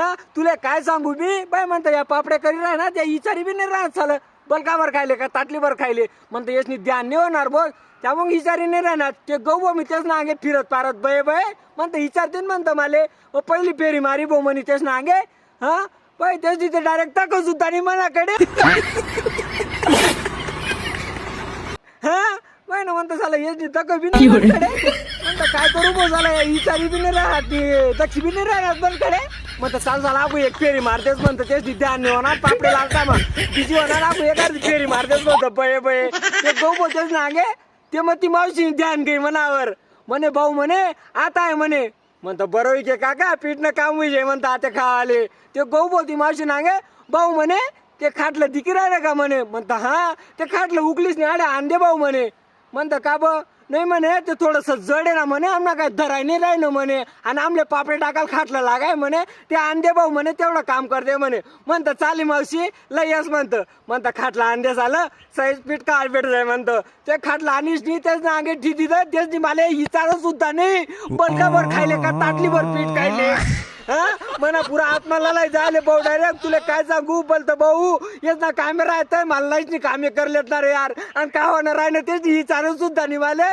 हा तुला काय सांगू मी बाय म्हणता या पापड्या करी राह ना त्या इचारी बी नाही राहत चाल बलकावर खायले का ताटलीभर खायले म्हणतं याच ध्यान नाही होणार बोल त्यामुळे इचारी नाही राहणार ते गहू मी तेच ना अंगे फिरत पारत बये बये म्हणतं विचारते म्हणतं माले पहिली फेरी मारी भाऊ म्हणे तेच ना अंगे हा बाय तेच तिथे डायरेक्ट टाकत सुद्धा नाही मनाकडे हा बाय ना म्हणतं झालं हेच तक बी नाही म्हणतं काय करू भाऊ झालं इचारी बी नाही राहत दक्षी बी नाही राहणार बलकडे म्हणतं चाल झाला आपण एक फेरी मारतेच म्हणतं तेच ध्यान नाही होणार पापडे लागता मग तिची होणार आपण एखादी फेरी मारतेच म्हणतं बये बये ते गहू तेच ना अंगे ते मग ती मावशी ध्यान घे मनावर म्हणे भाऊ म्हणे आता आहे म्हणे म्हणतं बरोबर के काका पीठनं काम होईजे म्हणतं आता खा आले ते गहू बोलती मावशी नागे भाऊ म्हणे ते खाटलं दिकी राहिलं का म्हणे म्हणतं हा ते खाटलं उकलीच नाही आडे आणदे भाऊ म्हणे म्हणतं का ब नाही म्हणे ते थोडंसं जड आहे ना म्हणे आम्हाला काय धराय नाही राहिलं म्हणे आणि आमले पापडे टाकायला खाटलं लागाय म्हणे ते आणदे भाऊ म्हणे तेवढं काम करते म्हणे म्हणतं चाली मावशी लय यस म्हणतं खाटला आणदेस आलं सहीच पीठ काळ भेट जाय म्हणतं ते खाटला आणीच नाही तेच ना अंगे ठिती तेच नाही मला विचारत सुद्धा नाही बलकाभर खायले का ताटलीभर पीठ खायले हा म्हणा पुरा आत्माला लय झाले भाऊ डायरेक्ट तुला काय सांगू बोलतं भाऊ येच ना कामे राहतंय मला नाहीच नाही कामे करलेत ना रे यार आणि काय होणार आहे ना तेच विचारत सुद्धा नाही मला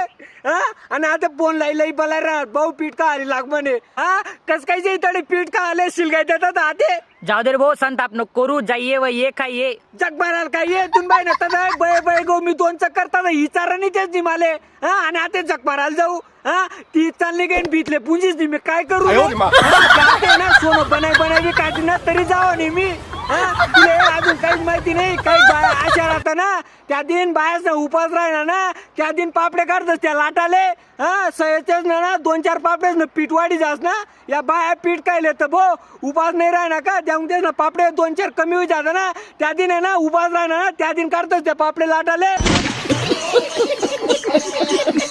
हा आणि आता फोन लाई बोलाय राहत भाऊ पीठ का आली लाग म्हणे हा कस काय जे तडे पीठ का आले शिलगाय देतात आते जाऊ दे रे भाऊ संताप नको करू जाइए व ये खाइए जग माराल काय ये तुम बाई ना बय बय गो मी दोन चक्कर तर विचार नाही तेच नाही माले हा आणि आता जग मारायला जाऊ हा ती चालली गेन बीतले पुंजीच नाही मी काय करू ना सोनं बनाय काय ना तरी जावं नाही मी हा तुला अजून काहीच माहिती नाही काही बाया आशा राहता ना त्या दिन बायाच ना उपास राहिला ना त्या दिन पापडे काढतस त्या लाटाले हा सयचेच ना 2-4 पापडेच ना पीठ वाढी जास ना या बाया पीठ काय तर भो उपास नाही राहणार का त्यामुळे ना पापडे 2-4 कमी होई जात ना त्या दिन आहे ना उपास राहणार ना त्या दिन काढतस त्या पापडे लाटाले